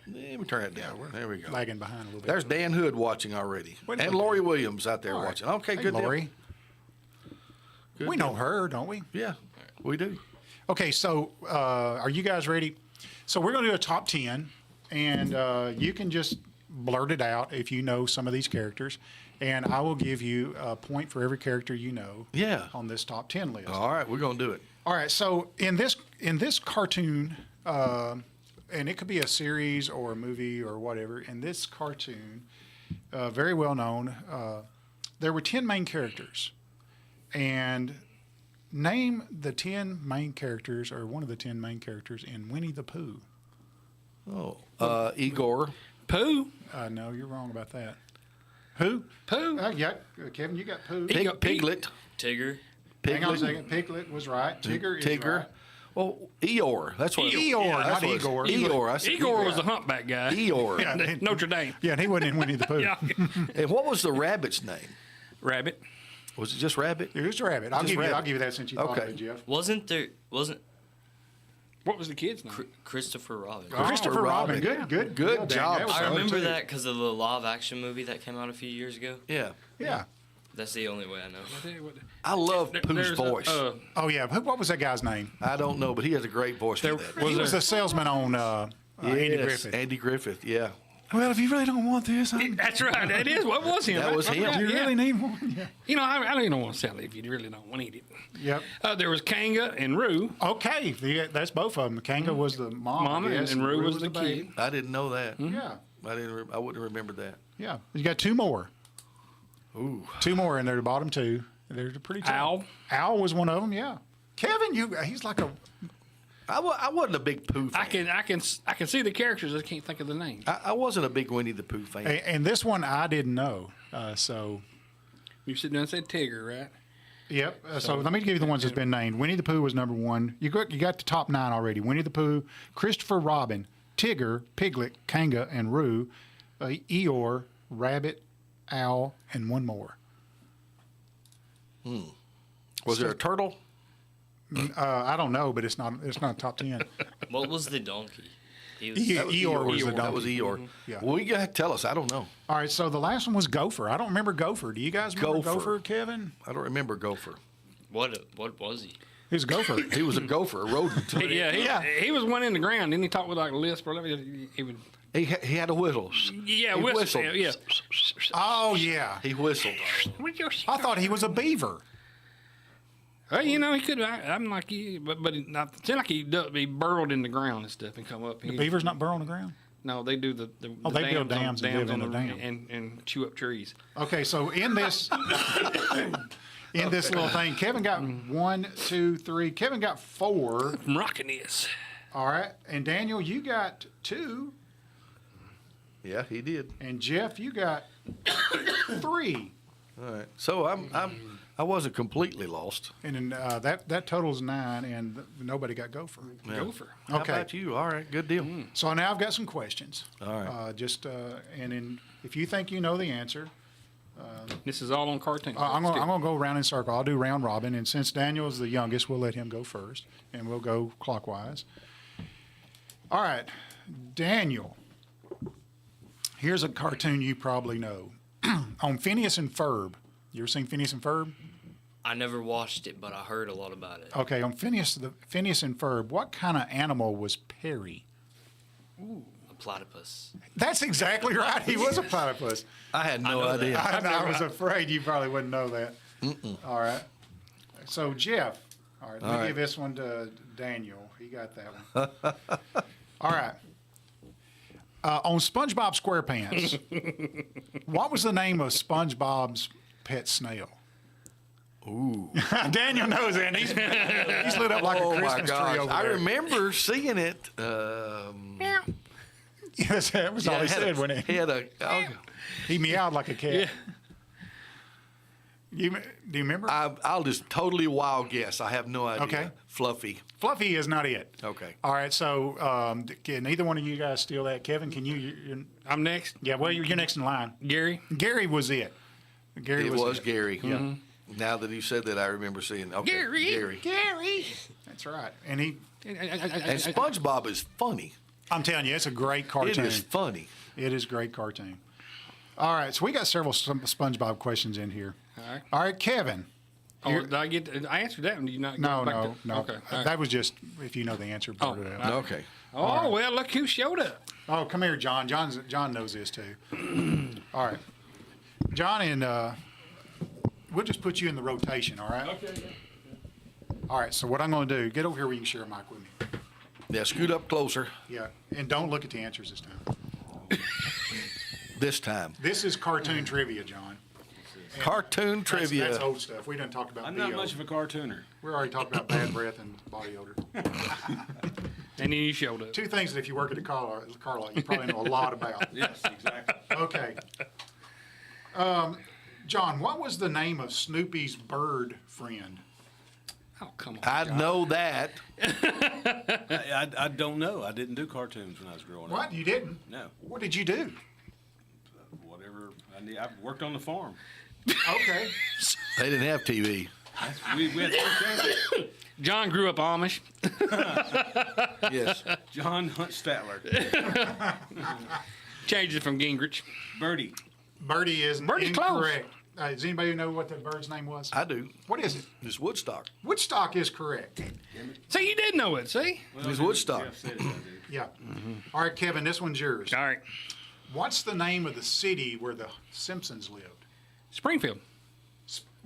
me turn it down. There we go. lagging behind a little bit. There's Dan Hood watching already, Wait a and minute. Lori Williams out there All right. watching. Okay, Hey, good deal. Lori. Good We deal. know her, don't we? Yeah, we do. Okay, so are you guys ready? So we're going to do a top 10, and you can just blurt it out if you know some of these characters, and I will give you a point for every character you know Yeah. on this top 10 list. All right, we're gonna do it. All right, so in this cartoon, and it could be a series or a movie or whatever, in this cartoon, very well known, there were 10 main characters. And name the 10 main characters, or one of the 10 main characters in Winnie the Pooh. Oh, Igor. Pooh? No, you're wrong about that. Who? Pooh? Yeah, Kevin, you got Pooh. He got Piglet. Tigger. Hang on a Piglet. second. Piglet was right. Tigger is Tigger. right. Well, Eeyore. That's what. Eeyore, Yeah, that's not what it is. Igor. Eeyore. I said Igor was the humpback guy. Eeyore. Yeah. Notre Dame. Yeah, and he wasn't in Winnie the Pooh. Yeah. And what was the rabbit's name? Rabbit. Was it just Rabbit? It was Rabbit. I'll Just give Rabbit. you that since you thought Okay. of it, Jeff. Wasn't What was the kid's name? Christopher Robin? Christopher Robin. Good Good deal, Dan. job, That was I son. remember too. that because of the live action movie that came out a few years ago. Yeah. Yeah. That's the only way I know. I love Pooh's There's voice. Oh yeah. What was that guy's name? I don't know, but he has a great voice for that. He was the salesman on Andy Yes, Griffith. Andy Griffith, yeah. Well, if you really don't want this, That's right. That is. What was him? That was I him. forgot, you yeah. really need one. Yeah. You know, I don't even want to sell it if you really don't want to eat it. Yep. There was Kanga and Roo. Okay, that's both of them. Kanga was the mom, Mama, I guess, and Roo was the baby. kid. I didn't know that. Yeah, I wouldn't remember that. yeah. You got two more. Ooh. Two more, and they're the bottom two. They're pretty tough. Owl. Owl was one of them. Yeah. Kevin, he's like a. I wasn't a big Pooh fan. I can see the characters. I can't think of the names. I wasn't a big Winnie the Pooh fan. And this one I didn't know. So. You sit down and said Tigger, right? Yep. So let me give you the ones that's been named. Winnie the Pooh was number one. You got the top 9 already. Winnie the Pooh, Christopher Robin, Tigger, Piglet, Kanga, and Roo, Eeyore, Rabbit, Owl, and one more. Was there a turtle? I don't know, but it's not top 10. What was the donkey? He was, Eeyore was the That was donkey. Eeyore. Yeah. Well, you gotta tell us. I don't know. All right, so the last one was Gopher. I don't remember Gopher. Do you guys remember Gopher, Kevin? I don't remember Gopher. what was he? He was a gopher. He was a gopher, a rodent. He was one in the ground. Didn't he talk with like a lisp or whatever? He would. He had a whistle. Yeah, He whistle. whistled. Yeah. Oh, yeah. He whistled. I thought he was a beaver. Well, you know, he could. I'm like you, but it not. It seemed like he'd be burrowed in the ground and stuff and come up. The beaver's not burrow on the ground? No, they do the they build dams and live in on a dam. and chew up trees. Okay, so in this in this little thing. Kevin got 1, 2, 3. Kevin got 4. I'm rocking this. All right. And Daniel, you got 2. Yeah, he did. And Jeff, you got 3. All right. So I wasn't completely lost. And then that totals 9, and nobody got Gopher. Yeah. Gopher. How Okay. about you? All right, good deal. So now I've got some questions. All right. And then if you think you know the answer, This is all on cartoon. I'm gonna go around in circle. I'll do round robin, and since Daniel is the youngest, we'll let him go first, and we'll go clockwise. All right, Daniel. Here's a cartoon you probably know. On Phineas and Ferb. You ever seen Phineas and Ferb? I never watched it, but I heard a lot about it. Okay, on Phineas and Ferb, what kind of animal was Perry? A platypus. That's exactly right. He was a platypus. I had no idea. I was afraid you probably wouldn't know that. All right. So, Jeff, all right, let me give this one to Daniel. He got that one. All right. On SpongeBob SquarePants, what was the name of SpongeBob's pet snail? Ooh. Daniel knows it. He's lit up like a Christmas tree over there. I remember seeing it. Yes, that was all he said when he meowed like a cat. Yeah. Do you remember? I'll just totally wild guess. I have no idea. Okay. Fluffy. Fluffy is not it. Okay. All right, so can either one of you guys steal that? Kevin, can you? I'm next. Yeah, well, you're next in line. Gary. Gary was it. Gary It was Gary. Yeah. Now that you said that, I remember seeing. Okay, Gary. That's right. And And SpongeBob is funny. I'm telling you, it's a great cartoon. It is funny. It is a great cartoon. All right, so we got several SpongeBob questions in here. All right. All right, Kevin. Oh, did I answered that one. Did you not? No. Okay. All right. That was just if you know the answer. Part of that. Okay. Oh, well, look who showed up. Oh, come here, John. John knows this too. All right, John, and we'll just put you in the rotation. All right. Okay. All right. So what I'm going to do? Get over here where you can share a mic with me. Yeah, scoot up closer. Yeah, and don't look at the answers this time. This time. This is cartoon trivia, John. Cartoon trivia. That's old stuff. We done talked about. I'm not much of a cartooner. We already talked about bad breath and body odor. And then you showed up. 2 things that if you work at a car lot, you probably know a lot about. Yes, exactly. Okay. John, what was the name of Snoopy's bird friend? Oh, come on. I know that. I don't know. I didn't do cartoons when I was growing up. What? You didn't? No. What did you do? Whatever. I worked on the farm. Okay. They didn't have TV. We had no John grew up Amish. Yes. John Hunt Statler. Changed it from Gingrich. Birdie. Birdie is Birdie's incorrect. Does anybody know what the bird's name was? I do. What is it? It's Woodstock. Woodstock is correct. See, you did know it, see? Well, It's Woodstock. Jeff said it, I did. Yeah. All right, Kevin, this one's yours. All right. What's the name of the city where the Simpsons lived? Springfield.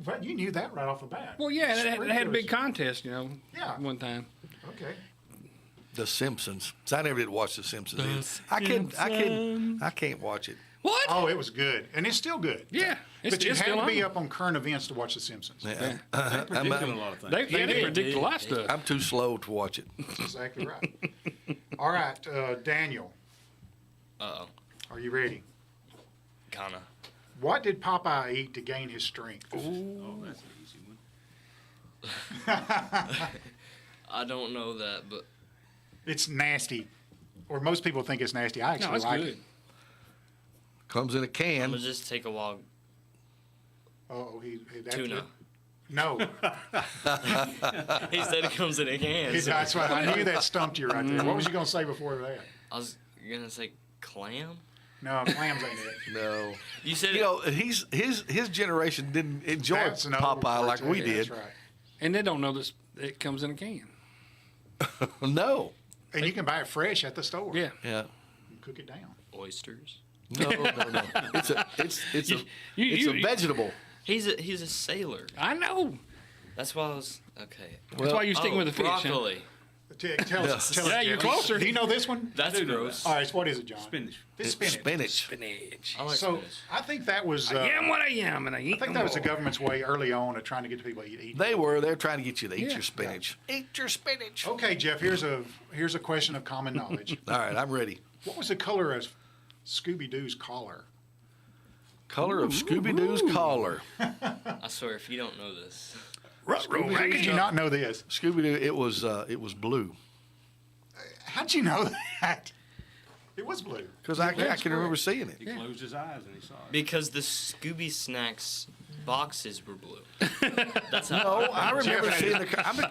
Well, you knew that right off the bat. Well, yeah, they had a Springfield's- big contest, Yeah. one time. Okay. The Simpsons. So I never did watch The Simpsons. I can't watch it. What? Oh, it was good, and it's still good. Yeah. But you it's had still to be on. up on current events to watch The Simpsons. Yeah. Predicted a lot of things. They predict a lot of stuff. I'm too slow to watch it. That's exactly right. All right, Daniel, Uh-oh. are you ready? Kinda. What did Popeye eat to gain his strength? Oh, that's an easy one. I don't know that, but It's nasty, or most people think it's nasty. I No, actually it's like good. it. Comes in a I'm can. gonna just take a walk. Oh, that's Tuna. it. No, He said it comes in a can. so- that's right. I knew that stumped you right there. What was you gonna say before that? I was gonna say clam. No, clams ain't it. No. You said You know, his generation didn't enjoy That's an old Popeye like cartoon. we did. That's right. And they don't know this. It comes in a can. No. And you can buy it fresh at the store. Yeah. Yeah. And cook it down. oysters. No. It's a vegetable. He's a sailor. I know. That's why I was okay. That's why you're sticking with the fish. Huh? Broccoli. Tell us. Yeah, you're Jeff. closer. Do you know this one? That's gross. All right, so what is it, John? Spinach. It's spinach. Spinach. I like So spinach. I think that was. I am what I am, and I eat I think that was the government's way early on of trying to get people to eat. They're trying to get you to eat your spinach. Eat your spinach. Okay, Jeff. Here's a question of common knowledge. All right, I'm ready. What was the color of Scooby Doo's collar? Color of Scooby-Doo's collar. I swear, if you don't know this, How could you not know this? Scooby-Doo, it was blue. How'd you know that? It was blue. Because I can remember seeing it. He closed his eyes and he saw it. because the Scooby Snacks boxes were blue. That's how. No, I remember seeing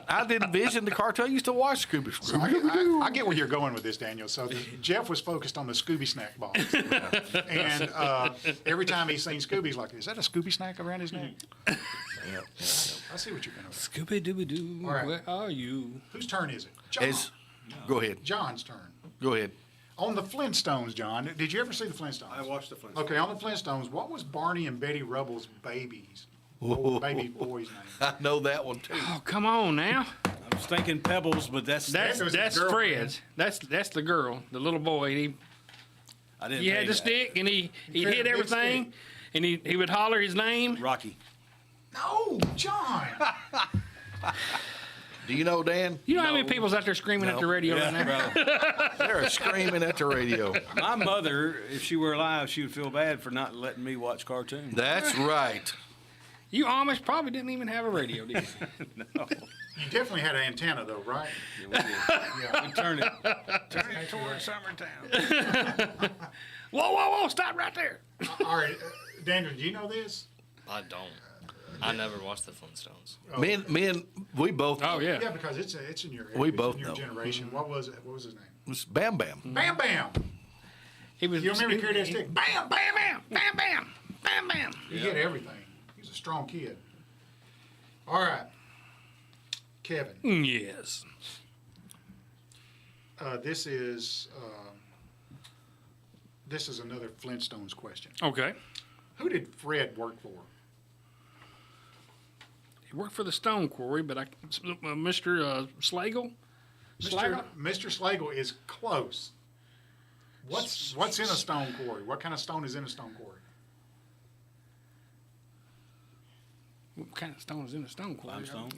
I did envision the cartoon. I used to watch Scooby-Doo. I get where you're going with this, Daniel. So Jeff was focused on the Scooby snack box. And every time he's seen Scooby, he's like, is that a Scooby snack around his neck? Yeah. I see what you're going with. Scooby Dooby Doo, All right. where are you? Whose turn is it? John. Go ahead. John's turn. Go ahead. On the Flintstones, John, did you ever see the Flintstones? I watched the Flintstones. Okay, on the Flintstones, what was Barney and Betty Rubble's baby boy's name? I know that one too. Oh, come on now. I was thinking Pebbles, but that's That's Fred's. That's the girl, the little boy. I didn't. He pay had the that. stick, and he Fred, hit big everything, and he would holler his name. Rocky. No, John. Do you know, Dan? You know how many people's out there screaming at the radio right now? They're screaming at the radio. My mother, if she were alive, she would feel bad for not letting me watch cartoons. That's right. You Amish probably didn't even have a radio, did you? No. You definitely had an antenna, though, right? Yeah, we did. Yeah. We turn it toward Summertown. Whoa, stop right there. All right, Daniel, do you know this? I don't. I never watched the Flintstones. Me and we both. Oh, yeah. Yeah, because it's in your We it's both in your know. generation. What was it? What was his name? It was Bam Bam. Bam Bam. He was, You remember he carried that stick? Bam, bam, bam, bam, bam, bam, bam. He hit everything. He was a strong kid. All right, Kevin. Yes. This is another Flintstones question. Okay. Who did Fred work for? He worked for the Stone Quarry, but Mr. Slagle? Mr. Slagle is close. What's in a stone quarry? What kind of stone is in a stone quarry? What kind of stone is in a stone quarry? Limestone.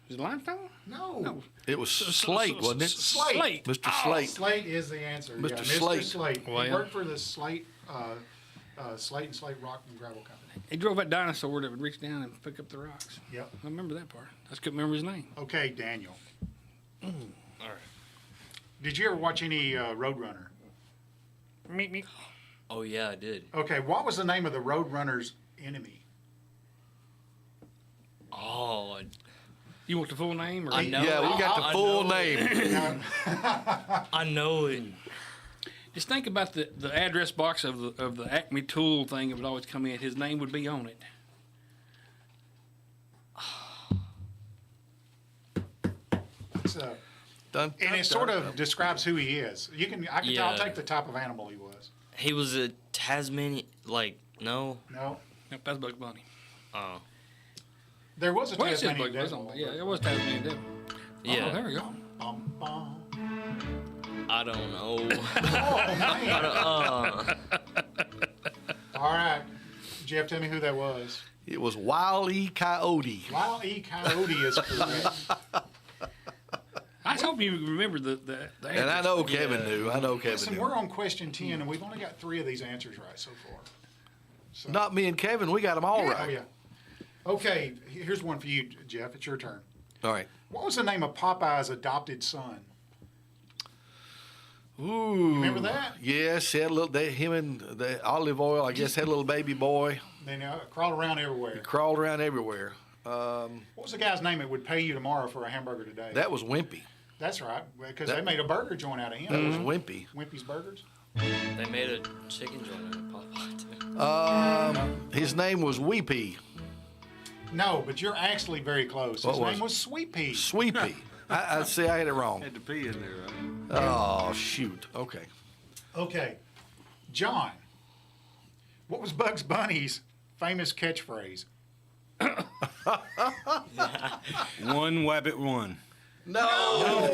Is it limestone? No. It was Slate, wasn't it? Slate. Mr. Oh, Slate. Slate is the answer. Mr. Yeah, Slate. Mr. Slate. Well, He yeah. worked for the Slate and Slate Rock and Gravel Company. He drove that dinosaur that would reach down and pick up the rocks. Yep. I remember that part. I just couldn't remember his name. Okay, Daniel. All right. Did you ever watch any Roadrunner? Me. Oh yeah, I did. Okay, what was the name of the Roadrunner's enemy? Oh, You want the full name? Or I know. Yeah, we got the I full know it. name. I know it. Just think about the address box of the Acme Tool thing that would always come in. His name would be on it. It's, Dun, and dun, it sort dun, of dun. describes who he is. You can, I can tell, I'll Yeah. take the type of animal he was. He was a Tasmanian. Like no. No, Yep, that's Bugs Bunny. Oh. there was a Well, it says Tasmanian Bugs devil. Bunny. Yeah, it was Tasmanian Devil. Yeah. Oh, there we go. Bum, bum. I don't know. Oh, man. All right. Jeff, tell me who that was. It was Wile E. Coyote. Wile E. Coyote is correct. I just hope you remember the And I know Kevin knew. I know Kevin Listen, knew. we're on question 10, and we've only got 3 of these answers right so far. So, Not me and Kevin. We got them all Oh, right. yeah. Okay, here's one for you, Jeff. It's your turn. All right. What was the name of Popeye's adopted son? Ooh. Remember that? Yes, he had a little. Him and the olive oil, I guess, had a little baby boy. They crawl around everywhere. Crawled around everywhere. What was the guy's name that would pay you tomorrow for a hamburger today? That was Wimpy. That's right, because they made a burger joint out of him. That was Wimpy. Wimpy's Burgers. They made a chicken joint out of Popeye too. His name was Weepy. No, but you're actually very close. What His was name it? was Sweet Pea. Sweepy. I see. I had it wrong. Had to pee in there, right? Oh shoot. Okay. Okay, John. What was Bugs Bunny's famous catchphrase? One wabbit one. No.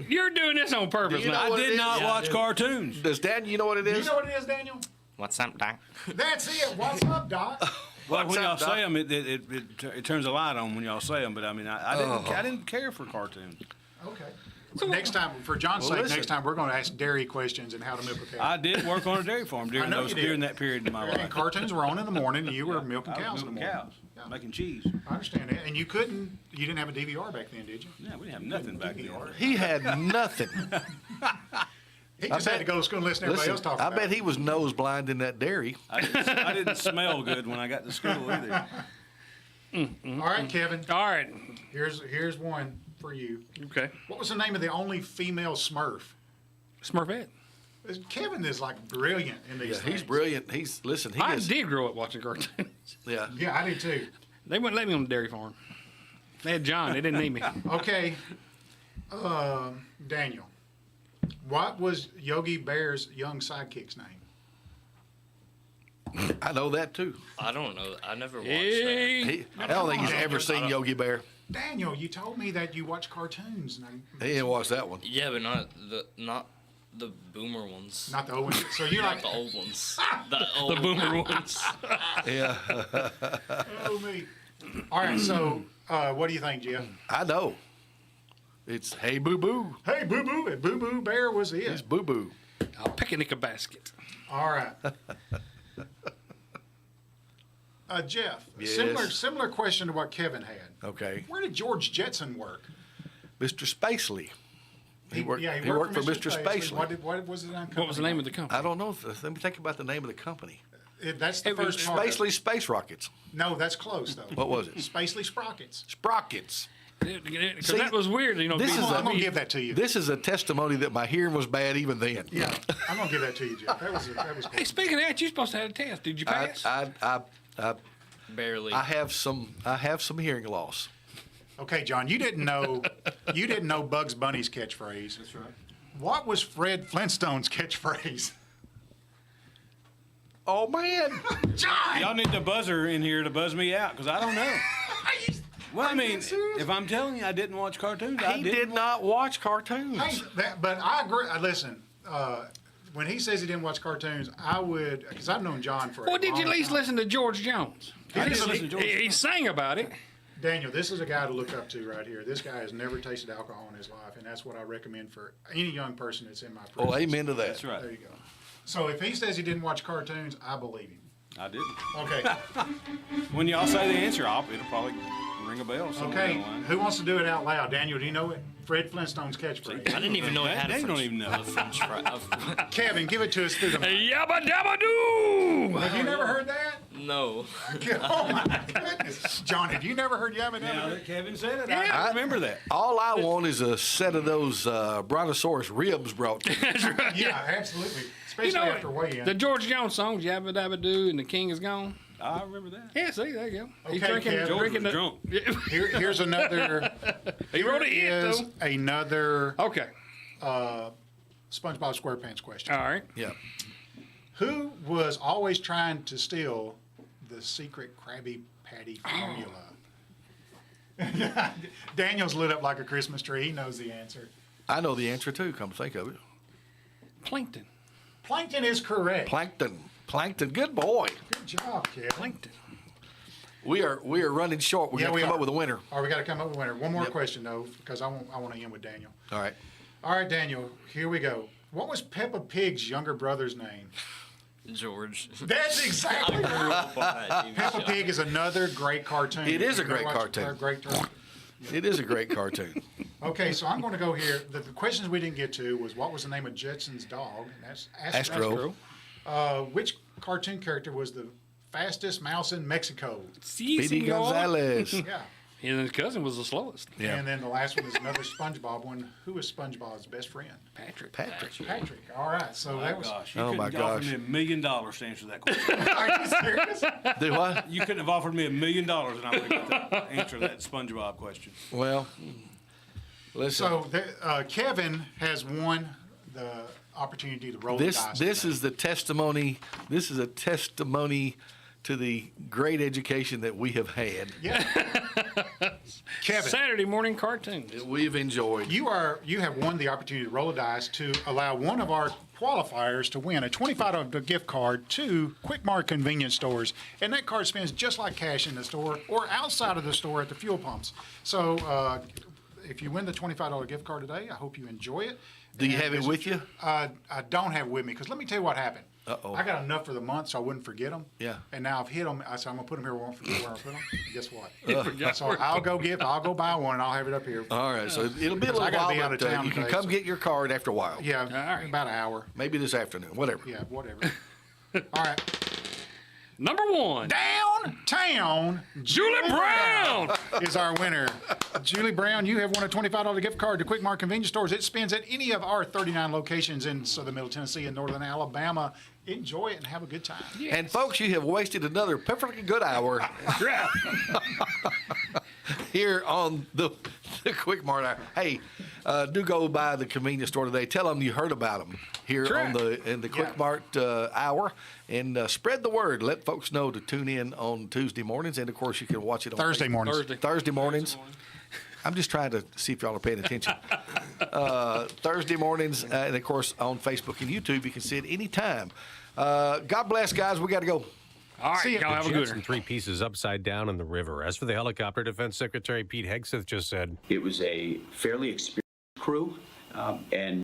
You're doing this on purpose. You know now. what I did not watch cartoons. Does Dan, you know what it You is? know what it is, Daniel? What's up, Doc? That's it. What's up, Doc? Well, when y'all up, Doc? say them, it turns a light on when y'all say them. But I mean, I didn't care for cartoons. Okay. So next time, for John's sake, listen. next time we're going to ask dairy questions and how to milk a cow. I did work on a dairy farm I during know you did. during that period in my And life. cartoons were on in the morning, and you were milking I was cows in the milking morning. cows, making cheese. I understand that. And you didn't have a DVR back then, did you? Yeah, we didn't have nothing back then. He had nothing. He just had to go to school and listen to everybody else talk I about bet it. he was nose blind in that dairy. I didn't smell good when I got to school either. All right, Kevin. All right. Here's one for you. Okay. What was the name of the only female Smurf? Smurfette. Kevin is like brilliant in these Yeah, things. he's brilliant. I did grow up watching cartoons. Yeah. Yeah, I did too. They wouldn't let me on the dairy farm. They had John. They didn't need me. Okay, Daniel, what was Yogi Bear's young sidekick's name? I know that too. I don't know. I never watched Hey. I don't think he's ever seen Yogi Bear. Daniel, you told me that you watch cartoons. He didn't watch that one. that. Yeah, but not the boomer ones. Not the old ones. So you're Not like, the old ones. The old boomer ones. Yeah. oh me. All right, so what do you think, Jeff? I know. It's Hey Boo Boo. Hey, Boo Boo, and Boo Boo Bear was it. It's Boo Boo. I'll picnic a basket. All right. Jeff, Yes. similar question to what Kevin had. Okay. Where did George Jetson work? Mr. Spacely. He worked for Mr. Spacely. What was the name? What was the name of the company? I don't know. Let me think about the name of the company. That's the It was first part. Spacely Space Rockets. No, that's close though. What was it? Spacely Sprockets. Sprockets. Because See, that was weird. You know, this being- is I'm gonna give that to you. This is a testimony that my hearing was bad even then. Yeah, I'm gonna give that to you, Jeff. That was Hey, cool. speaking of that, you're supposed to have a test. Did you pass? Barely. I have some hearing loss. Okay, John, you didn't know Bugs Bunny's catchphrase. That's right. What was Fred Flintstone's catchphrase? Oh man, John! Y'all need the buzzer in here to buzz me out because I don't know. Well, I mean, if I'm telling you I didn't watch cartoons, I he didn't. did not watch cartoons. Hey, but I agree. Listen, when he says he didn't watch cartoons, I would, because I've known John for. Well, a did you at long least time. listen to George Jones? I did listen to George He sang about it. Daniel, this is a guy to look up to right here. This guy has never tasted alcohol in his life, and that's what I recommend for any young person that's in my presence. Oh, amen to that. That's right. There you go. So if he says he didn't watch cartoons, I believe him. I didn't. Okay. When y'all say the answer, it'll probably ring a bell. somewhere Okay. down the line. Who wants to do it out loud? Daniel, do you know it? Fred Flintstone's I catchphrase. didn't even know it had a They French, don't even know. a French fry. Kevin, give it to us through the mic. Yabba dabba doo! Have you never heard that? No. Oh my goodness. John, have you never heard Yabba Now Dabba? that Kevin said it, I remember that. All I want is a set of those brontosaurus ribs brought to me. Yeah, absolutely. Especially You know, after weigh-in. the George Jones songs, Yabba Dabba Doo and The King Is Gone. I remember that. Yeah, see, there you go. He's Okay, drinking, Kev. George drinking was the, drunk. Here's another. He wrote a hit, is though. another Okay. SpongeBob SquarePants question. All right. Yeah. Who was always trying to steal the secret Krabby Patty formula? Daniel's lit up like a Christmas tree. He knows the answer. I know the answer too, come to think of it. Plankton. Plankton is correct. Plankton. Plankton. Good boy. Good job, Kevin. Plankton. We are running short. We got to come up with a winner. All right, we got to come up with a winner. One more Yep. question, though, because I want to end with Daniel. All right. All right, Daniel, here we go. What was Peppa Pig's younger brother's name? George. That's exactly I grew right. up on that TV Peppa show. Pig is another great cartoon. It is a You go great watch cartoon. Great. It is a great cartoon. Okay, so I'm going to go here. The questions we didn't get to was what was the name of Jetson's dog? And that's Astro. Which cartoon character was the fastest mouse in Mexico? Speedy Gonzalez. Yeah. And his cousin was the slowest. Yeah. And then the last one is another SpongeBob one. Who is SpongeBob's best friend? Patrick. Patrick. Patrick. All right, so that was. Gosh, you Oh, my couldn't have offered gosh. me $1 million to answer that question. Are you serious? Do what? You couldn't have offered me $1 million and I would have got the answer to that SpongeBob question. Well, listen. So Kevin has won the opportunity to roll the dice. This today. is the testimony. This is a testimony to the great education that we have had. Yeah. Kevin, Saturday morning cartoons. We've enjoyed. you have won the opportunity to roll a dice to allow one of our qualifiers to win a $25 gift card to Quik Mart convenience stores, and that card spends just like cash in the store or outside of the store at the fuel pumps. So if you win the $25 gift card today, I hope you enjoy it. Do you have it with you? I don't have it with me because let me tell you what happened. Uh-oh. I got enough for the month so I wouldn't forget them. Yeah. And now I've hit them. I said I'm gonna put them here. I won't forget where I put them. Guess what? Forgot So where- I'll go buy one and I'll have it up here. All right, so it'll be a little I gotta while, be out of but town you can today, come so- get your card after a while. Yeah, right. about an hour. Maybe this afternoon, whatever. Yeah, whatever. All right. Number one, Downtown Julie Brown. is our winner. Julie Brown, you have won a $25 gift card to Quik Mart convenience stores. It spends at any of our 39 locations in southern Middle Tennessee and northern Alabama. Enjoy it and have a good time. And folks, you have wasted another perfectly good hour here on the Quik Mart Hour. Hey, do go by the convenience store today. Tell them you heard about them here on in the Quik Mart Hour, and spread the word. Let folks know to tune in on Tuesday mornings, and of course you can watch it on Thursday mornings. Thursday mornings. I'm just trying to see if y'all are paying attention. Thursday mornings, and of course on Facebook and YouTube, you can see it anytime. God bless, guys. We got to go. All right, y'all have a good Jets one. and 3 pieces upside down in the river. As for the helicopter, Defense Secretary Pete Hegseth just said, It was a fairly experienced crew, and